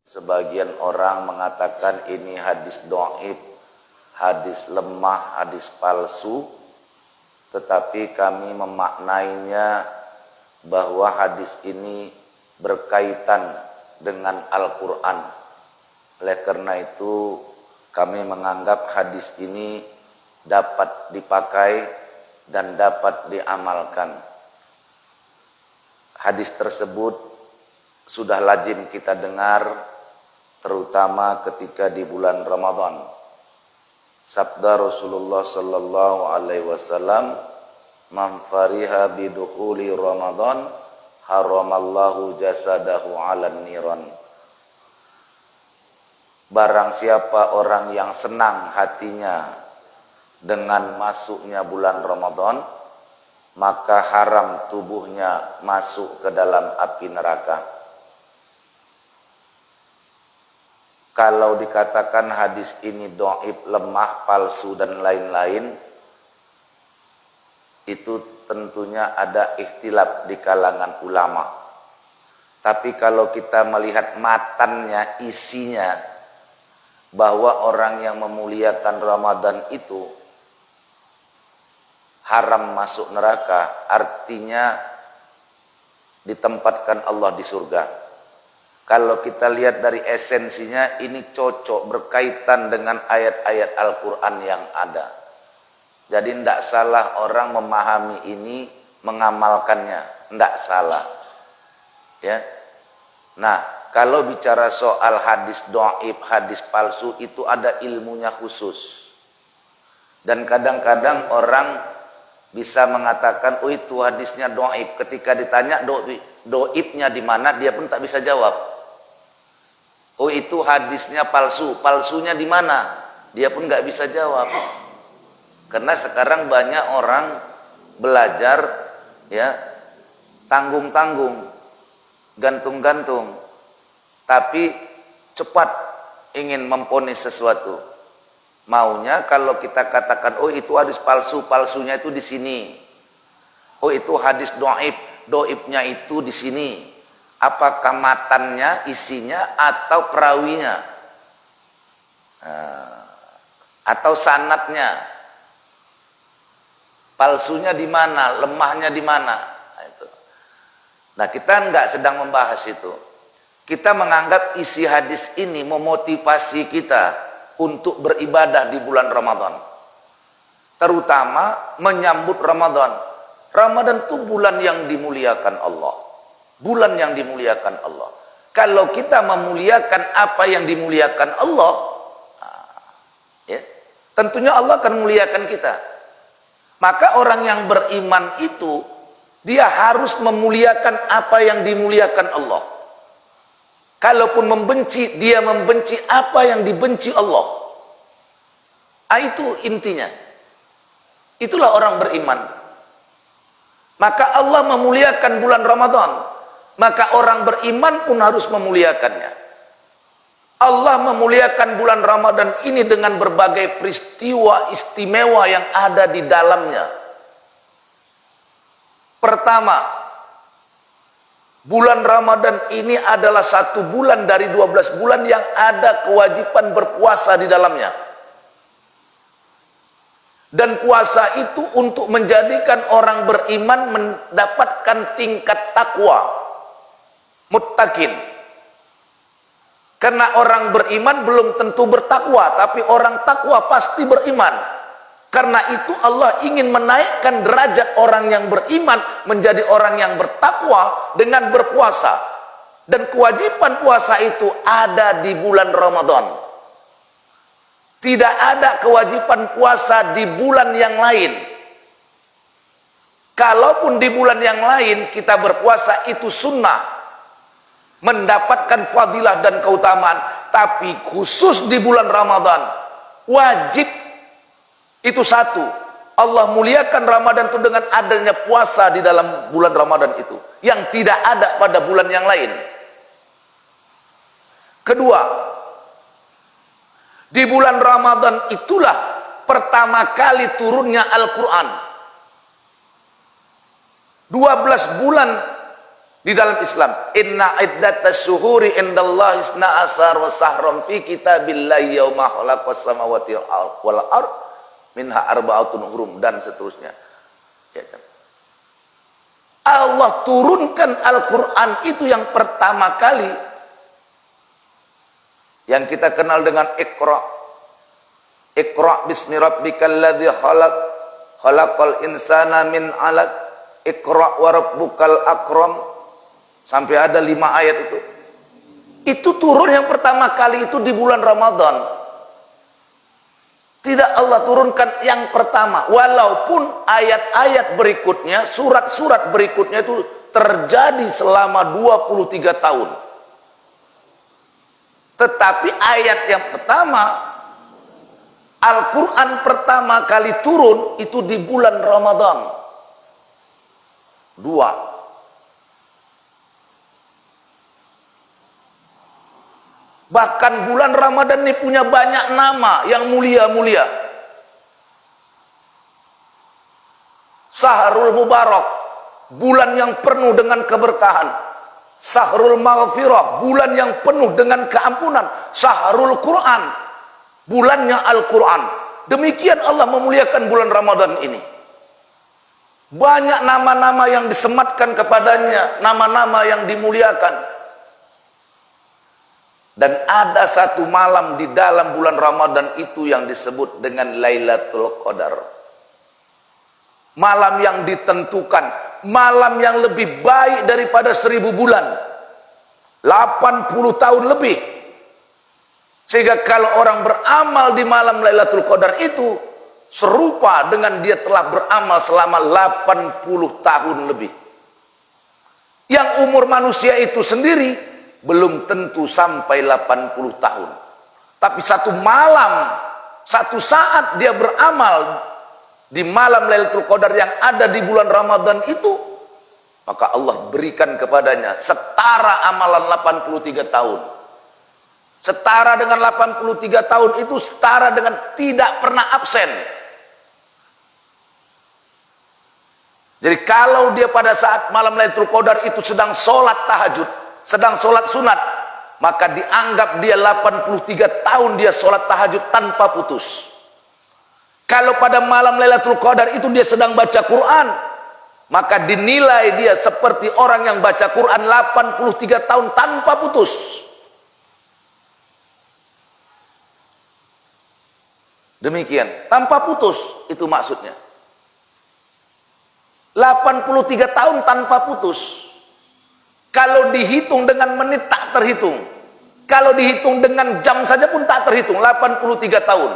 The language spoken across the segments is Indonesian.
Sebagian orang mengatakan ini hadis dhaif, hadis lemah, hadis palsu. Tetapi kami memaknainya bahwa hadis ini berkaitan dengan Al-Quran. Oleh karena itu kami menganggap hadis ini dapat dipakai dan dapat diamalkan. Hadis tersebut sudah lazim kita dengar, terutama ketika di bulan Ramadan. Sabda Rasulullah sallallahu alaihi wasallam, "Man fariha bidukhuli Ramadan, haramallahu jasadahu 'alan niran." Barang siapa orang yang senang hatinya dengan masuknya bulan Ramadan, maka haram tubuhnya masuk ke dalam api neraka. Kalau dikatakan hadis ini dhaif, lemah, palsu dan lain-lain, itu tentunya ada ikhtilaf di kalangan ulama. Tapi kalau kita melihat matannya, isinya, bahwa orang yang memuliakan Ramadan itu haram masuk neraka, artinya ditempatkan Allah di surga. Kalau kita lihat dari esensinya, ini cocok berkaitan dengan ayat-ayat Al-Quran yang ada. Jadi tidak salah orang memahami ini, mengamalkannya, tidak salah. Ya. Nah, kalau bicara soal hadis dhaif, hadis palsu, itu ada ilmunya khusus. Dan kadang-kadang orang bisa mengatakan, oh itu hadisnya dhaif. Ketika ditanya dhaifnya di mana, dia pun tak bisa jawab. Oh itu hadisnya palsu, palsunya di mana? Dia pun nggak bisa jawab. Karena sekarang banyak orang belajar, ya, tanggung-tanggung, gantung-gantung, tapi cepat ingin memponis sesuatu. Maunya kalau kita katakan, oh itu hadis palsu, palsunya itu di sini. Oh itu hadis dhaif, dhaifnya itu di sini. Apakah matannya, isinya, atau perawinya, atau sanadnya, palsunya di mana, lemahnya di mana? Nah, kita enggak sedang membahas itu. Kita menganggap isi hadis ini memotivasi kita untuk beribadah di bulan Ramadan, terutama menyambut Ramadan. Ramadan itu bulan yang dimuliakan Allah. Bulan yang dimuliakan Allah. Kalau kita memuliakan apa yang dimuliakan Allah, ya, tentunya Allah akan memuliakan kita. Maka orang yang beriman itu, dia harus memuliakan apa yang dimuliakan Allah. Kalaupun membenci, dia membenci apa yang dibenci Allah. Itu intinya. Itulah orang beriman. Maka Allah memuliakan bulan Ramadan. Maka orang beriman pun harus memuliakannya. Allah memuliakan bulan Ramadan ini dengan berbagai peristiwa istimewa yang ada di dalamnya. Pertama, bulan Ramadan ini adalah satu bulan dari 12 bulan yang ada kewajiban berpuasa di dalamnya. Dan puasa itu untuk menjadikan orang beriman mendapatkan tingkat takwa. Muttaqin. Karena orang beriman belum tentu bertakwa, tapi orang takwa pasti beriman. Karena itu Allah ingin menaikkan derajat orang yang beriman menjadi orang yang bertakwa dengan berpuasa. Dan kewajiban puasa itu ada di bulan Ramadan. Tidak ada kewajiban puasa di bulan yang lain. Kalaupun di bulan yang lain kita berpuasa itu sunnah, mendapatkan fadilah dan keutamaan, tapi khusus di bulan Ramadan wajib. Itu satu, Allah muliakan Ramadan itu dengan adanya puasa di dalam bulan Ramadan itu, yang tidak ada pada bulan yang lain. Kedua, di bulan Ramadan itulah pertama kali turunnya Al-Quran. 12 bulan di dalam Islam. Inna iddatas syuhuri indallahi isna asar wa sahram fi kitabillahi yauma khalaqas samawati wal ard minha arba'atun hurum, dan seterusnya. Ya kan? Allah turunkan Al-Quran itu yang pertama kali, yang kita kenal dengan Iqra. Iqra bismi rabbikal ladzi khalaq, khalaqal insana min 'alaq, Iqra wa rabbukal akram, sampai ada 5 ayat itu. Itu turun yang pertama kali itu di bulan Ramadan. Tidak Allah turunkan yang pertama, walaupun ayat-ayat berikutnya, surat-surat berikutnya itu terjadi selama 23 tahun. Tetapi ayat yang pertama, Al-Quran pertama kali turun itu di bulan Ramadan. 2. Bahkan bulan Ramadan ini punya banyak nama yang mulia-mulia. Syahrul Mubarak, bulan yang penuh dengan keberkahan. Syahrul Maghfirah, bulan yang penuh dengan keampunan. Syahrul Quran, bulannya Al-Quran. Demikian Allah memuliakan bulan Ramadan ini. Banyak nama-nama yang disematkan kepadanya, nama-nama yang dimuliakan. Dan ada satu malam di dalam bulan Ramadan itu yang disebut dengan Lailatul Qadar. Malam yang ditentukan, malam yang lebih baik daripada 1000 bulan. 80 tahun lebih. Sehingga kalau orang beramal di malam Lailatul Qadar itu serupa dengan dia telah beramal selama 80 tahun lebih. Yang umur manusia itu sendiri belum tentu sampai 80 tahun. Tapi satu malam, satu saat dia beramal di malam Lailatul Qadar yang ada di bulan Ramadan itu, maka Allah berikan kepadanya setara amalan 83 tahun. Setara dengan 83 tahun itu setara dengan tidak pernah absen. Jadi kalau dia pada saat malam Lailatul Qadar itu sedang sholat tahajud, sedang sholat sunat, maka dianggap dia 83 tahun dia sholat tahajud tanpa putus. Kalau pada malam Lailatul Qadar itu dia sedang baca Quran, maka dinilai dia seperti orang yang baca Quran 83 tahun tanpa putus. Demikian, tanpa putus itu maksudnya. 83 tahun tanpa putus. Kalau dihitung dengan menit tak terhitung. Kalau dihitung dengan jam saja pun tak terhitung. 83 tahun.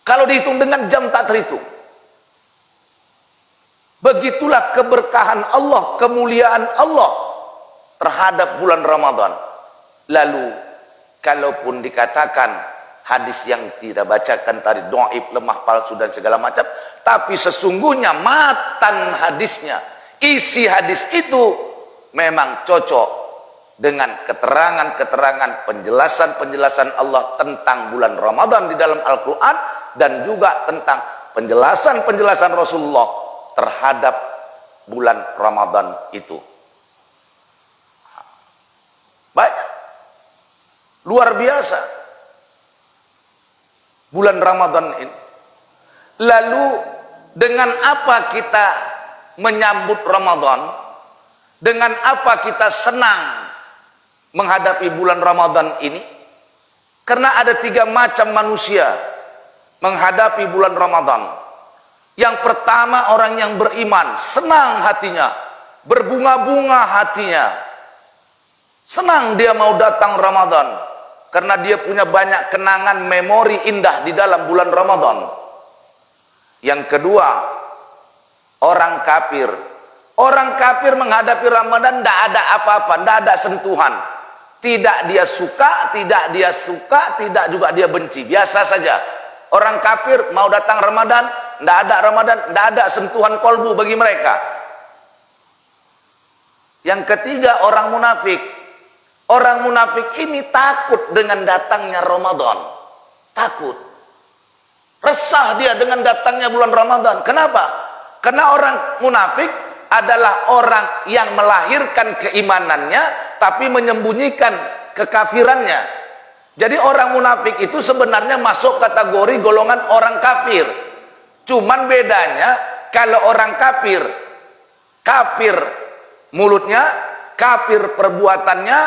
Kalau dihitung dengan jam tak terhitung. Begitulah keberkahan Allah, kemuliaan Allah terhadap bulan Ramadan. Lalu, kalaupun dikatakan hadis yang tidak bacakan tadi dhaif, lemah, palsu dan segala macam, tapi sesungguhnya matan hadisnya, isi hadis itu memang cocok dengan keterangan-keterangan, penjelasan-penjelasan Allah tentang bulan Ramadan di dalam Al-Quran, dan juga tentang penjelasan-penjelasan Rasulullah terhadap bulan Ramadan itu. Banyak. Luar biasa. Bulan Ramadan ini. Lalu dengan apa kita menyambut Ramadan? Dengan apa kita senang menghadapi bulan Ramadan ini? Karena ada 3 macam manusia menghadapi bulan Ramadan. Yang pertama, orang yang beriman, senang hatinya, berbunga-bunga hatinya. Senang dia mau datang Ramadan karena dia punya banyak kenangan, memori indah di dalam bulan Ramadan. Yang kedua, orang kafir. Orang kafir menghadapi Ramadan tidak ada apa-apa, tidak ada sentuhan. Tidak dia suka, tidak juga dia benci. Biasa saja. Orang kafir mau datang Ramadan, tidak ada sentuhan kolbu bagi mereka. Yang ketiga, orang munafik. Orang munafik ini takut dengan datangnya Ramadan. Takut. Resah dia dengan datangnya bulan Ramadan. Kenapa? Karena orang munafik adalah orang yang melahirkan keimanannya tapi menyembunyikan kekafirannya. Jadi orang munafik itu sebenarnya masuk kategori golongan orang kafir. Cuman bedanya kalau orang kafir, kafir mulutnya, kafir perbuatannya,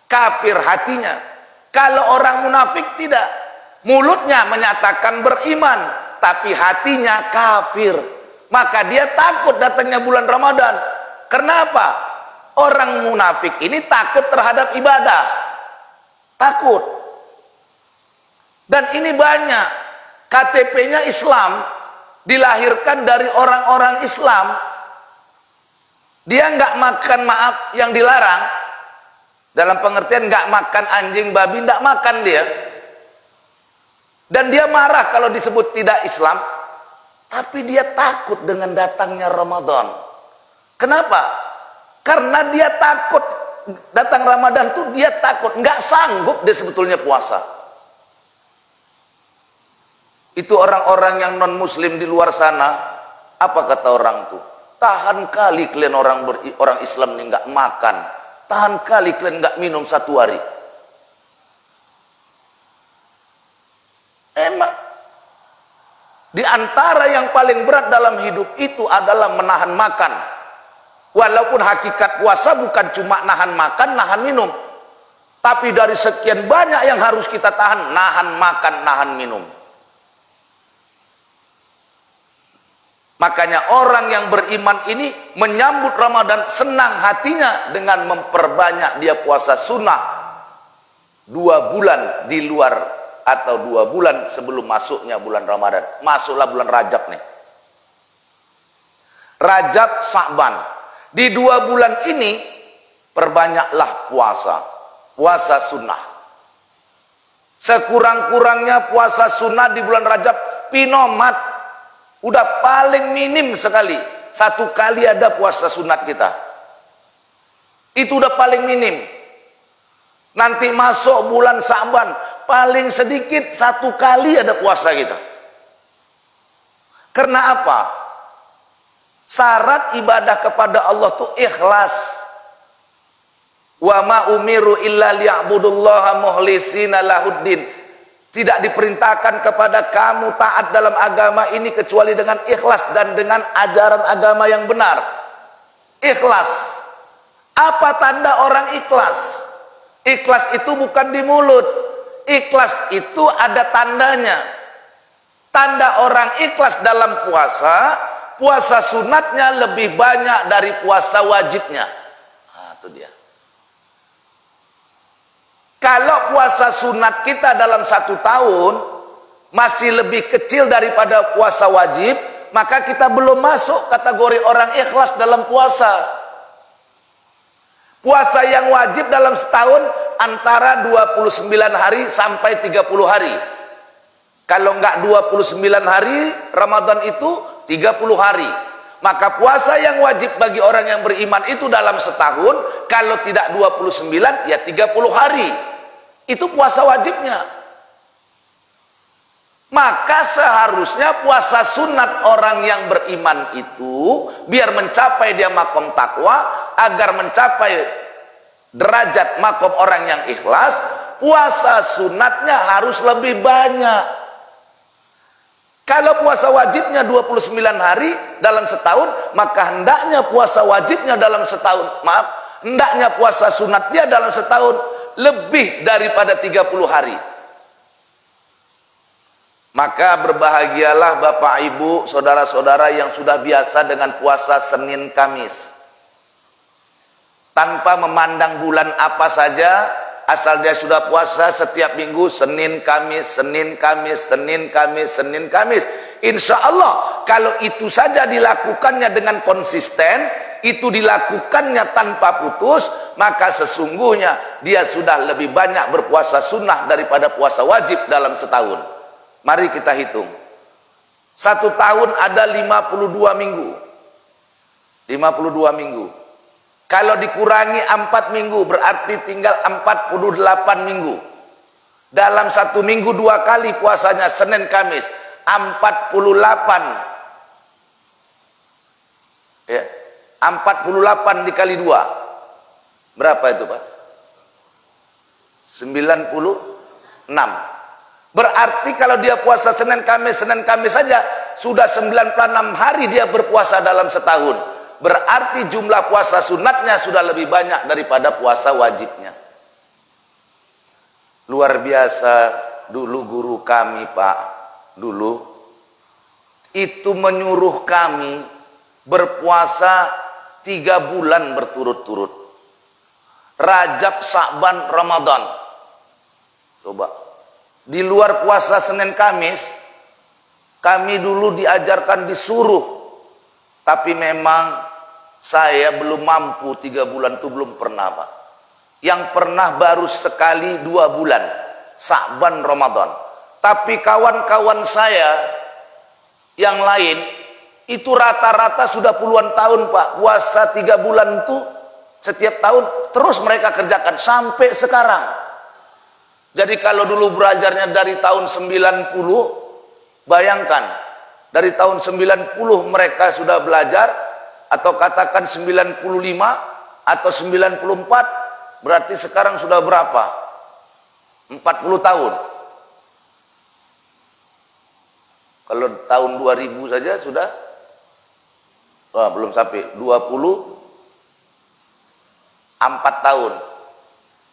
kafir hatinya. Kalau orang munafik tidak, mulutnya menyatakan beriman tapi hatinya kafir. Maka dia takut datangnya bulan Ramadan. Kenapa? Orang munafik ini takut terhadap ibadah. Takut. Dan ini banyak. KTP-nya Islam, dilahirkan dari orang-orang Islam. Dia nggak makan, maaf, yang dilarang. Dalam pengertian nggak makan anjing, babi, nggak makan dia. Dan dia marah kalau disebut tidak Islam. Tapi dia takut dengan datangnya Ramadan. Kenapa? Karena dia takut datang Ramadan tuh, dia takut, nggak sanggup dia sebetulnya puasa. Itu orang-orang yang non muslim di luar sana, apa kata orang tuh? Tahan kali kalian orang Islam ini nggak makan, tahan kali kalian nggak minum 1 hari. Emang di antara yang paling berat dalam hidup itu adalah menahan makan. Walaupun hakikat puasa bukan cuma nahan makan, nahan minum. Tapi dari sekian banyak yang harus kita tahan, nahan makan, nahan minum. Makanya orang yang beriman ini menyambut Ramadan senang hatinya dengan memperbanyak dia puasa sunnah 2 bulan di luar atau 2 bulan sebelum masuknya bulan Ramadan. Masuklah bulan Rajab nih. Rajab, Sya'ban. Di 2 bulan ini perbanyaklah puasa. Puasa sunnah. Sekurang-kurangnya puasa sunnah di bulan Rajab pinomat. Udah paling minim sekali. 1 kali ada puasa sunat kita. Itu udah paling minim. Nanti masuk bulan Sya'ban, paling sedikit 1 kali ada puasa kita. Karena apa? Syarat ibadah kepada Allah itu ikhlas. Wa ma umiru illa liya'budullaha mukhlisina lahuddin. Tidak diperintahkan kepada kamu taat dalam agama ini kecuali dengan ikhlas dan dengan ajaran agama yang benar. Ikhlas. Apa tanda orang ikhlas? Ikhlas itu bukan di mulut. Ikhlas itu ada tandanya. Tanda orang ikhlas dalam puasa, puasa sunatnya lebih banyak dari puasa wajibnya. Nah, itu dia. Kalau puasa sunat kita dalam 1 tahun masih lebih kecil daripada puasa wajib, maka kita belum masuk kategori orang ikhlas dalam puasa. Puasa yang wajib dalam setahun antara 29 hari sampai 30 hari. Kalau enggak 29 hari Ramadan itu 30 hari. Maka puasa yang wajib bagi orang yang beriman itu dalam setahun, kalau tidak 29 ya 30 hari. Itu puasa wajibnya. Maka seharusnya puasa sunat orang yang beriman itu biar mencapai dia makom takwa, agar mencapai derajat makom orang yang ikhlas, puasa sunatnya harus lebih banyak. Kalau puasa wajibnya 29 hari dalam setahun, maka hendaknya puasa wajibnya dalam setahun, hendaknya puasa sunat dia dalam setahun lebih daripada 30 hari. Maka berbahagialah Bapak Ibu, saudara-saudara yang sudah biasa dengan puasa Senin Kamis. Tanpa memandang bulan apa saja, asal dia sudah puasa setiap minggu, Senin Kamis, Senin Kamis, Senin Kamis, Senin Kamis. Insya Allah kalau itu saja dilakukannya dengan konsisten, itu dilakukannya tanpa putus, maka sesungguhnya dia sudah lebih banyak berpuasa sunnah daripada puasa wajib dalam setahun. Mari kita hitung. 1 tahun ada 52 minggu. 52 minggu. Kalau dikurangi 4 minggu berarti tinggal 48 minggu. Dalam 1 minggu 2 kali puasanya Senin Kamis, 48. Ya. 48 dikali 2. Berapa itu, Pak? 96. Berarti kalau dia puasa Senin Kamis saja sudah 96 hari dia berpuasa dalam setahun. Berarti jumlah puasa sunatnya sudah lebih banyak daripada puasa wajibnya. Luar biasa. Dulu guru kami, Pak, dulu itu menyuruh kami berpuasa 3 bulan berturut-turut. Rajab, Sya'ban, Ramadan. Coba. Di luar puasa Senin Kamis, kami dulu diajarkan disuruh. Tapi memang saya belum mampu 3 bulan itu belum pernah, Pak. Yang pernah baru sekali 2 bulan. Sya'ban, Ramadan. Tapi kawan-kawan saya yang lain itu rata-rata sudah puluhan tahun, Pak. Puasa 3 bulan itu setiap tahun terus mereka kerjakan sampai sekarang. Jadi kalau dulu belajarnya dari tahun 90, bayangkan dari tahun 90 mereka sudah belajar, atau katakan 95 atau 94, berarti sekarang sudah berapa? 40 tahun. Kalau tahun 2000 saja sudah belum sampai 24 tahun.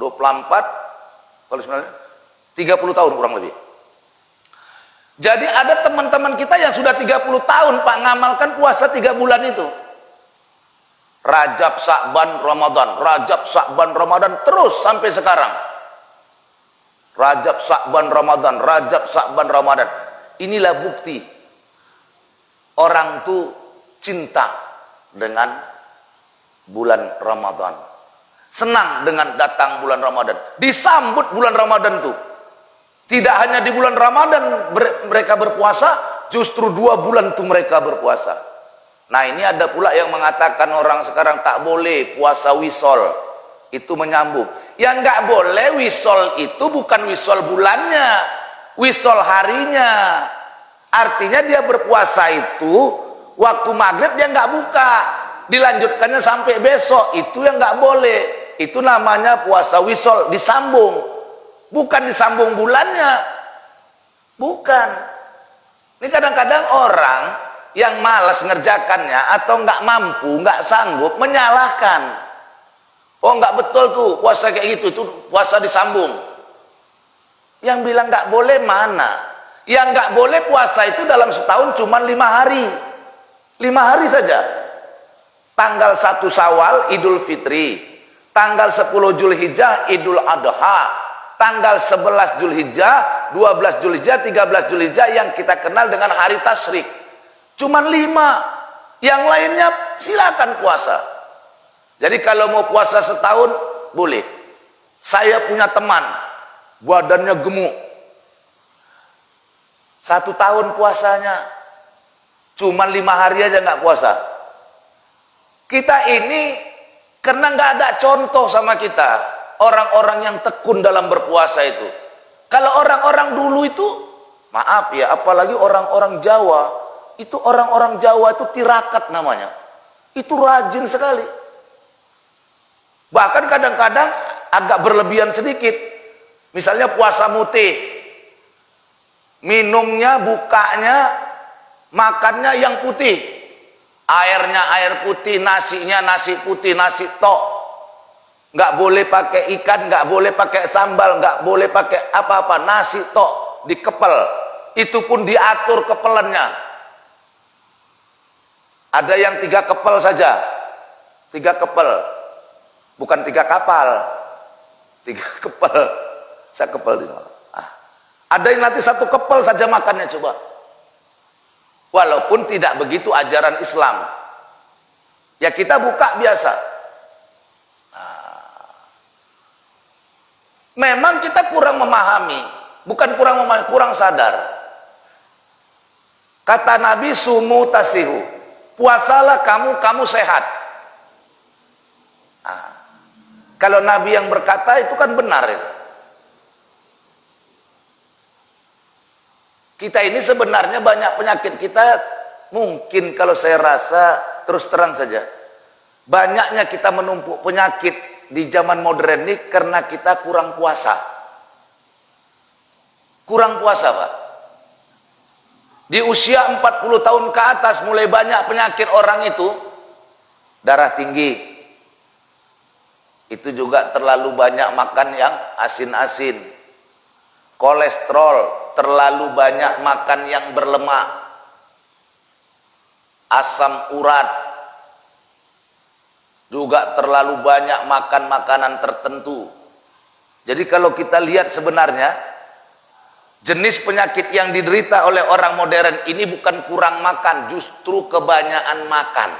24 kalau sebenarnya 30 tahun kurang lebih. Jadi ada teman-teman kita yang sudah 30 tahun, Pak, ngamalkan puasa 3 bulan itu. Rajab, Sya'ban, Ramadan, Rajab, Sya'ban, Ramadan terus sampai sekarang. Rajab, Sya'ban, Ramadan, Rajab, Sya'ban, Ramadan. Inilah bukti orang tuh cinta dengan bulan Ramadan. Senang dengan datang bulan Ramadan. Disambut bulan Ramadan tuh. Tidak hanya di bulan Ramadan mereka berpuasa, justru 2 bulan tuh mereka berpuasa. Nah, ini ada pula yang mengatakan orang sekarang tak boleh puasa wisol. Itu menyambung. Yang nggak boleh wisol itu bukan wisol bulannya, wisol harinya. Artinya dia berpuasa itu waktu maghrib dia nggak buka, dilanjutkannya sampai besok. Itu yang nggak boleh. Itu namanya puasa wisol, disambung, bukan disambung bulannya. Bukan. Ini kadang-kadang orang yang malas ngerjakannya atau nggak mampu, nggak sanggup, menyalahkan. Oh, nggak betul tuh puasa kayak gitu, itu puasa disambung. Yang bilang nggak boleh mana? Yang nggak boleh puasa itu dalam setahun cuma 5 hari. 5 hari saja. Tanggal 1 Syawal, Idul Fitri. Tanggal 10 Zulhijjah, Idul Adha. Tanggal 11 Zulhijjah, 12 Zulhijjah, 13 Zulhijjah yang kita kenal dengan hari tasyrik. Cuma 5. Yang lainnya silakan puasa. Jadi kalau mau puasa setahun, boleh. Saya punya teman, badannya gemuk. 1 tahun puasanya, cuma 5 hari aja nggak puasa. Kita ini, karena nggak ada contoh sama kita, orang-orang yang tekun dalam berpuasa itu. Kalau orang-orang dulu itu, maaf ya, apalagi orang-orang Jawa, itu orang-orang Jawa itu tirakat namanya. Itu rajin sekali. Bahkan kadang-kadang agak berlebihan sedikit. Misalnya puasa mutih. Minumnya, bukanya, makannya yang putih. Airnya air putih, nasinya nasi putih, nasi tok. Nggak boleh pakai ikan, nggak boleh pakai sambal, nggak boleh pakai apa-apa. Nasi tok, dikepel. Itu pun diatur kepelannya. Ada yang 3 kepel saja. 3 kepel. Bukan 3 kapal, 3 kepel. Saya kepel di mana? Ada yang nanti 1 kepel saja makannya, coba. Walaupun tidak begitu ajaran Islam. Ya kita buka biasa. Memang kita kurang memahami, bukan kurang memahami, kurang sadar. Kata Nabi, sumu tasihu. Puasalah kamu sehat. Kalau Nabi yang berkata itu kan benar itu. Kita ini sebenarnya banyak penyakit kita, mungkin kalau saya rasa terus terang saja, Banyaknya kita menumpuk penyakit di zaman modern ini karena kita kurang puasa. Kurang puasa, Pak. Di usia 40 tahun ke atas mulai banyak penyakit orang itu. Darah tinggi. Itu juga terlalu banyak makan yang asin-asin. Kolesterol, terlalu banyak makan yang berlemak. Asam urat. Juga terlalu banyak makan makanan tertentu. Jadi kalau kita lihat sebenarnya jenis penyakit yang diderita oleh orang modern ini bukan kurang makan, justru kebanyakan makan.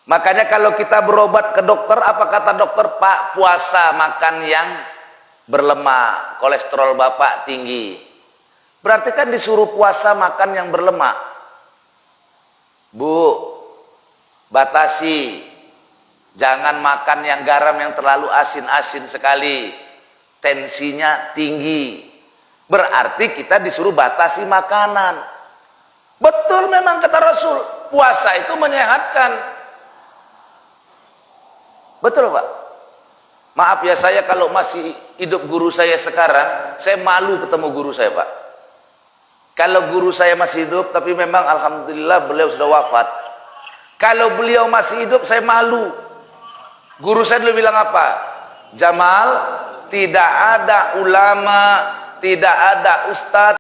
Makanya kalau kita berobat ke dokter, apa kata dokter? Pak, puasa, makan yang berlemak, kolesterol Bapak tinggi. Berarti kan disuruh puasa makan yang berlemak. Bu, batasi, jangan makan yang garam yang terlalu asin-asin sekali, tensinya tinggi. Berarti kita disuruh batasi makanan. Betul memang kata Rasul, puasa itu menyehatkan. Betul Pak. Maaf ya, saya kalau masih hidup guru saya sekarang, saya malu ketemu guru saya Pak. Kalau guru saya masih hidup, tapi memang alhamdulillah beliau sudah wafat. Kalau beliau masih hidup, saya malu. Guru saya dulu bilang apa? Jamal, tidak ada ulama, tidak ada ustadz